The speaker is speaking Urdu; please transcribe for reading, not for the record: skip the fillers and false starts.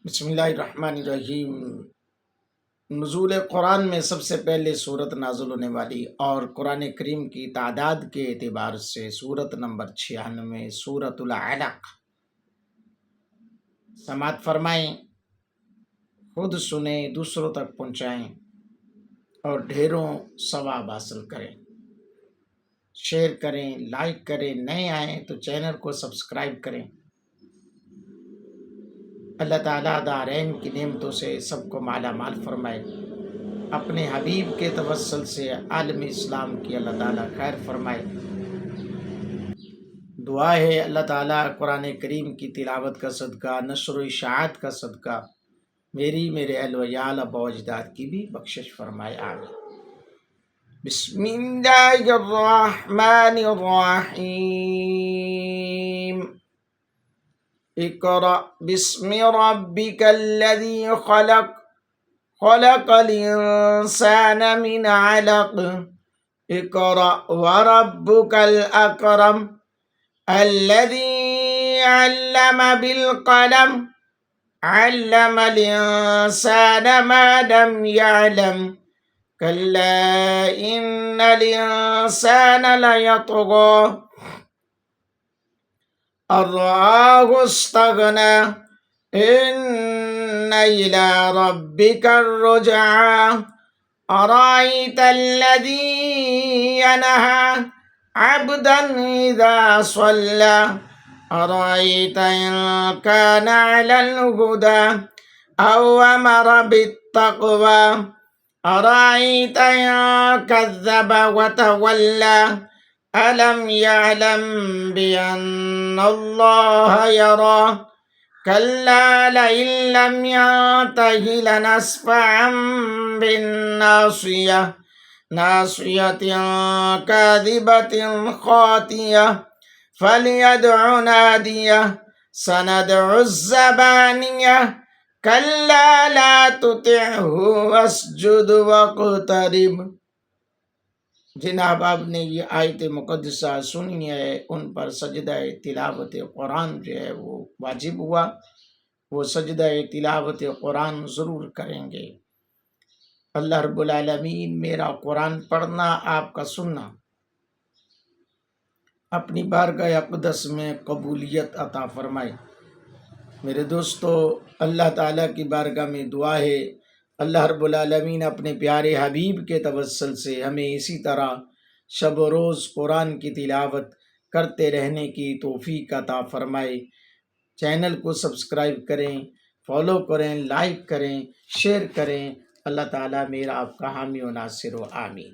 بسم اللہ الرحمن الرحیم۔ نزول قرآن میں سب سے پہلے صورت نازل ہونے والی اور قرآن کریم کی تعداد کے اعتبار سے صورت نمبر 96 سورۃ العلق۔ سماعت فرمائیں، خود سنیں، دوسروں تک پہنچائیں اور ڈھیروں ثواب حاصل کریں۔ شیئر کریں، لائک کریں، نئے آئیں تو چینل کو سبسکرائب کریں۔ اللہ تعالیٰ دارین کی نعمتوں سے سب کو مالا مال فرمائے۔ اپنے حبیب کے توسل سے عالم اسلام کی اللہ تعالیٰ خیر فرمائے۔ دعا ہے اللہ تعالیٰ قرآن کریم کی تلاوت کا صدقہ، نشر و اشاعت کا صدقہ میری، میرے اہل و عیال، آبا و اجداد کی بھی بخشش فرمائے، آمین۔ بسم اللہ الرحمن الرحیم۔ اقرأ بسم ربک الذی خلق، خلق الانسان من علق، اقرأ وربک الاکرم، الذی علم بالقلم، علم الانسان ما لم يعلم، كلا إن الإنسان ليطغى أن رآه استغنى، إن إلى ربك الرجعى، أرأيت الذي ينهى عبدا إذا صلى، أرأيت إن كان على الهدى أو أمر بالتقوى، أرأيت إن كذب وتولى، ألم يعلم بأن الله يرى، كلا لئن لم ينته لنسفعا بالناصية، ناصية كاذبة خاطية، فليدع ناديه، سندع الزبانية، کلا لا تطعه واسجد واقترب۔ جن احباب نے یہ آیت مقدسہ سنی ہے ان پر سجدہ تلاوت قرآن جو ہے وہ واجب ہوا، وہ سجدہ تلاوت قرآن ضرور کریں گے۔ اللہ رب العالمین میرا قرآن پڑھنا، آپ کا سننا اپنی بارگاہ اقدس میں قبولیت عطا فرمائے۔ میرے دوستو، اللہ تعالیٰ کی بارگاہ میں دعا ہے اللہ رب العالمین اپنے پیارے حبیب کے توسل سے ہمیں اسی طرح شب و روز قرآن کی تلاوت کرتے رہنے کی توفیق عطا فرمائے۔ چینل کو سبسکرائب کریں، فالو کریں، لائک کریں، شیئر کریں۔ اللہ تعالیٰ میرا آپ کا حامی و ناصر و آمین۔